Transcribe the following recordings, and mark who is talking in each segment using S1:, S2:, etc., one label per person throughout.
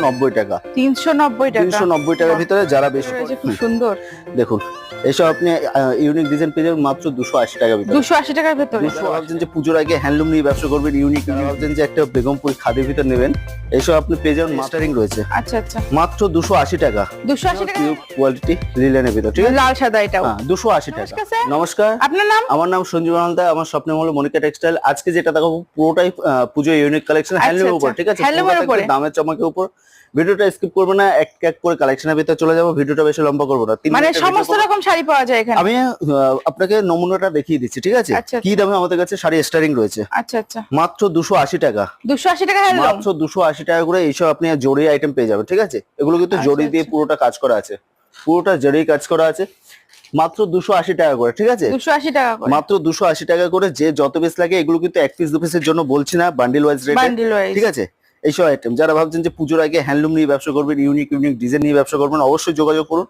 S1: 90 টাকা
S2: 390 টাকা
S1: 390 টাকার ভিতরে যারা বেশি
S2: খুব সুন্দর।
S1: দেখুন এসব আপনি ইউনিক ডিজাইন পেয়ে যাবেন মাত্র 280 টাকার ভিতরে।
S2: 280 টাকার ভেতরে।
S1: ভাবছেন যে পুজোর আগে হ্যান্ডলুম নিয়ে ব্যবসা করবেন, ইউনিক ভাবছেন যে একটা বেগমপুরি খাদির ভিতর নেবেন, এসব আপনি পেয়ে যাবেন মাস্টারিং রয়েছে
S2: আচ্ছা আচ্ছা
S1: মাত্র 280 টাকা।
S2: 280 টাকা
S1: কোয়ালিটি লিলেনের ভিতর, ঠিক আছে,
S2: লাল সাদা এটাও।
S1: হ্যাঁ 280 টাকা।
S2: নমস্কার স্যার।
S1: নমস্কার,
S2: আপনার নাম?
S1: আমার নাম সঞ্জীব আনন্দা, আমার স্বপ্নের মূল্য মনিকা টেক্সটাইল। আজকে যেটা দেখাবো পুরোটাই পুজো ইউনিক কালেকশন হ্যান্ডলুমের উপর, ঠিক আছে,
S2: হ্যান্ডলুমের উপরে
S1: দামের চমকের উপর। ভিডিওটা স্কিপ করবে না, এক এক করে কালেকশনের ভিতরে চলে যাবো, ভিডিওটা বেশি লম্বা করবো না।
S2: মানে সমস্ত রকম শাড়ি পাওয়া যায় এখানে।
S1: আমি আপনাকে নমুনাটা দেখিয়ে দিচ্ছি, ঠিক আছে,
S2: আচ্ছা,
S1: কি দামে আমাদের কাছে শাড়ি স্টারিং রয়েছে।
S2: আচ্ছা আচ্ছা
S1: মাত্র 280 টাকা।
S2: 280 টাকা হ্যান্ডলুম।
S1: মাত্র 280 টাকা করে এইসব আপনি জরি আইটেম পেয়ে যাবেন, ঠিক আছে। এগুলো কিন্তু
S2: আচ্ছা,
S1: জরি দিয়ে
S2: আচ্ছা।
S1: পুরোটা কাজ করা আছে, পুরোটা জরি কাজ করা আছে। মাত্র 280 টাকা করে, ঠিক আছে,
S2: 280 টাকা করে।
S1: মাত্র 280 টাকা করে। যে যত পিস লাগে, এগুলো কিন্তু এক পিস দু পিসের জন্য বলছি না, bundle wise rate,
S2: bundle wise.
S1: ঠিক আছে। এইসব আইটেম যারা ভাবছেন যে পুজোর আগে হ্যান্ডলুম নিয়ে ব্যবসা করবেন, ইউনিক ইউনিক ডিজাইন নিয়ে ব্যবসা করবেন, অবশ্যই যোগাযোগ করুন।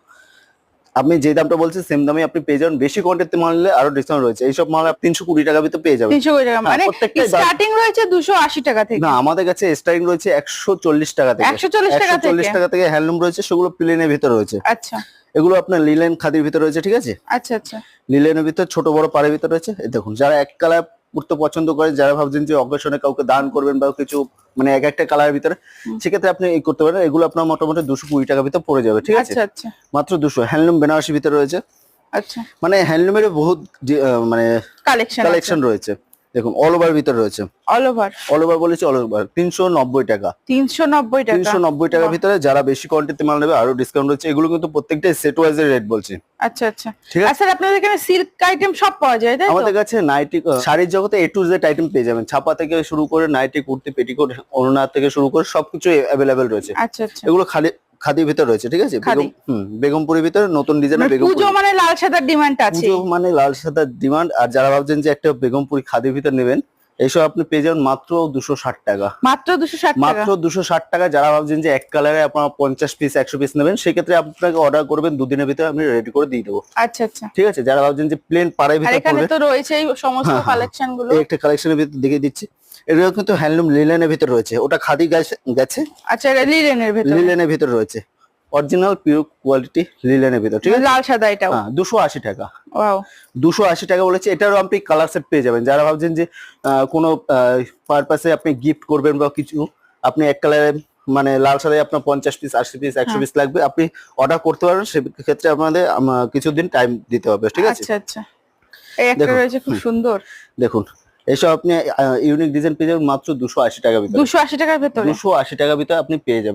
S1: আপনি যে দামটা বলছেন সেম দামে আপনি পেয়ে যাবেন। বেশি কোয়ান্টিটি মাল নিলে আরো ডিসকাউন্ট রয়েছে। এইসব মাল আপনি 320 টাকা ভিতরে পেয়ে যাবেন।
S2: 320 টাকা মানে
S1: প্রত্যেকটাই
S2: স্টার্টিং রয়েছে 280 টাকা থেকে।
S1: না, আমাদের কাছে স্টার্টিং রয়েছে 140 টাকা থেকে।
S2: 140 টাকা থেকে।
S1: 140 টাকা থেকে হ্যান্ডলুম রয়েছে, সেগুলো প্লেনের ভিতরে রয়েছে।
S2: আচ্ছা
S1: এগুলো আপনার লিলেন খাদির ভিতরে রয়েছে, ঠিক আছে।
S2: আচ্ছা আচ্ছা
S1: লিলেনের ভিতর ছোট বড় পাড়ের ভিতরে রয়েছে। এই দেখুন, যারা এক কালার পড়তে পছন্দ করে, যারা ভাবছেন যে অকেশনে কাউকে দান করবেন বা কিছু, মানে এক একটা কালারের ভিতরে, সেক্ষেত্রে আপনি এই করতে পারেন। এগুলো আপনার মোটামুটি 220 টাকার ভিতরে পড়ে যাবে, ঠিক আছে।
S2: আচ্ছা আচ্ছা
S1: মাত্র 200। হ্যান্ডলুম বেনারসি ভিতরে রয়েছে,
S2: আচ্ছা
S1: মানে হ্যান্ডলুমের বহুত মানে
S2: কালেকশন
S1: কালেকশন রয়েছে। দেখুন অল ওভার ভিতরে রয়েছে,
S2: অল ওভার।
S1: অল ওভার বলেছি, অল ওভার 390 টাকা।
S2: 390 টাকা
S1: 390 টাকার ভিতরে যারা বেশি কোয়ান্টিটি মাল নেবে আরো ডিসকাউন্ট রয়েছে। এগুলো কিন্তু প্রত্যেকটাই সেট ওয়াইজ এর রেট বলছি।
S2: আচ্ছা আচ্ছা
S1: ঠিক আছে।
S2: আর স্যার আপনাদের এখানে সিল্ক আইটেম সব পাওয়া যায় তাই তো?
S1: আমাদের কাছে নাইটি শাড়ির জগতে A to Z আইটেম পেয়ে যাবেন। ছাপা থেকে শুরু করে নাইটি, কুর্তি, পেটিকোট, ওড়না থেকে শুরু করে সবকিছু অ্যাভেলেবেল রয়েছে।
S2: আচ্ছা আচ্ছা
S1: এগুলো খাদির ভিতর রয়েছে, ঠিক আছে।
S2: খাদি।
S1: বেগমপুরের ভিতরে নতুন ডিজাইনের
S2: মানে পুজো মানে লাল সাদার ডিমান্ড আছে।
S1: পুজো মানে লাল সাদার ডিমান্ড। আর যারা ভাবছেন যে একটা বেগমপুরি খাদির ভিতর নেবেন, এইসব আপনি পেয়ে যাবেন মাত্র 260 টাকা।
S2: মাত্র 260 টাকা।
S1: মাত্র 260 টাকা। যারা ভাবছেন যে এক কালারে আপনারা 50 পিস 100 পিস নেবেন, সেক্ষেত্রে আপনাকে অর্ডার করবেন, দুদিনের ভিতরে আমি রেডি করে দিয়ে দেবো,
S2: আচ্ছা আচ্ছা
S1: ঠিক আছে। যারা ভাবছেন যে প্লেন পাড়ের
S2: আর
S1: ভিতরে
S2: এখানে
S1: করবেন,
S2: তো রয়েছে এই সমস্ত
S1: হ্যাঁ, হ্যাঁ।
S2: কালেকশন গুলো।
S1: এই একটা কালেকশনের ভিতর দেখিয়ে দিচ্ছি। এগুলো কিন্তু হ্যান্ডলুম লিলেনের ভিতর রয়েছে, ওটা খাদি গেছে,
S2: আচ্ছা এটা লিলেনের ভেতর।
S1: লিলেনের ভিতর রয়েছে, অরিজিনাল পিওর কোয়ালিটি লিলেনের ভিতর, ঠিক আছে।
S2: লাল সাদা এটাও।
S1: হ্যাঁ 280 টাকা।
S2: ওয়াও
S1: 280 টাকা বলেছে। এটারও আপনি কালার সেট পেয়ে যাবেন। যারা ভাবছেন যে কোনো পারপাসে আপনি গিফট করবেন বা কিছু, আপনি এক কালারে মানে লাল সাদায় আপনার 50 পিস 80 পিস 100 পিস লাগবে, আপনি অর্ডার করতে পারবেন। সেক্ষেত্রে আপনাদের কিছুদিন টাইম দিতে হবে, ঠিক আছে।
S2: আচ্ছা আচ্ছা এই একটা
S1: দেখুন,
S2: রয়েছে খুব সুন্দর।
S1: দেখুন এসব আপনি ইউনিক ডিজাইন পেয়ে যাবেন মাত্র 280 টাকার ভিতরে।
S2: 280 টাকার ভেতরে।
S1: 280 টাকার ভিতরে আপনি পেয়ে যাবেন।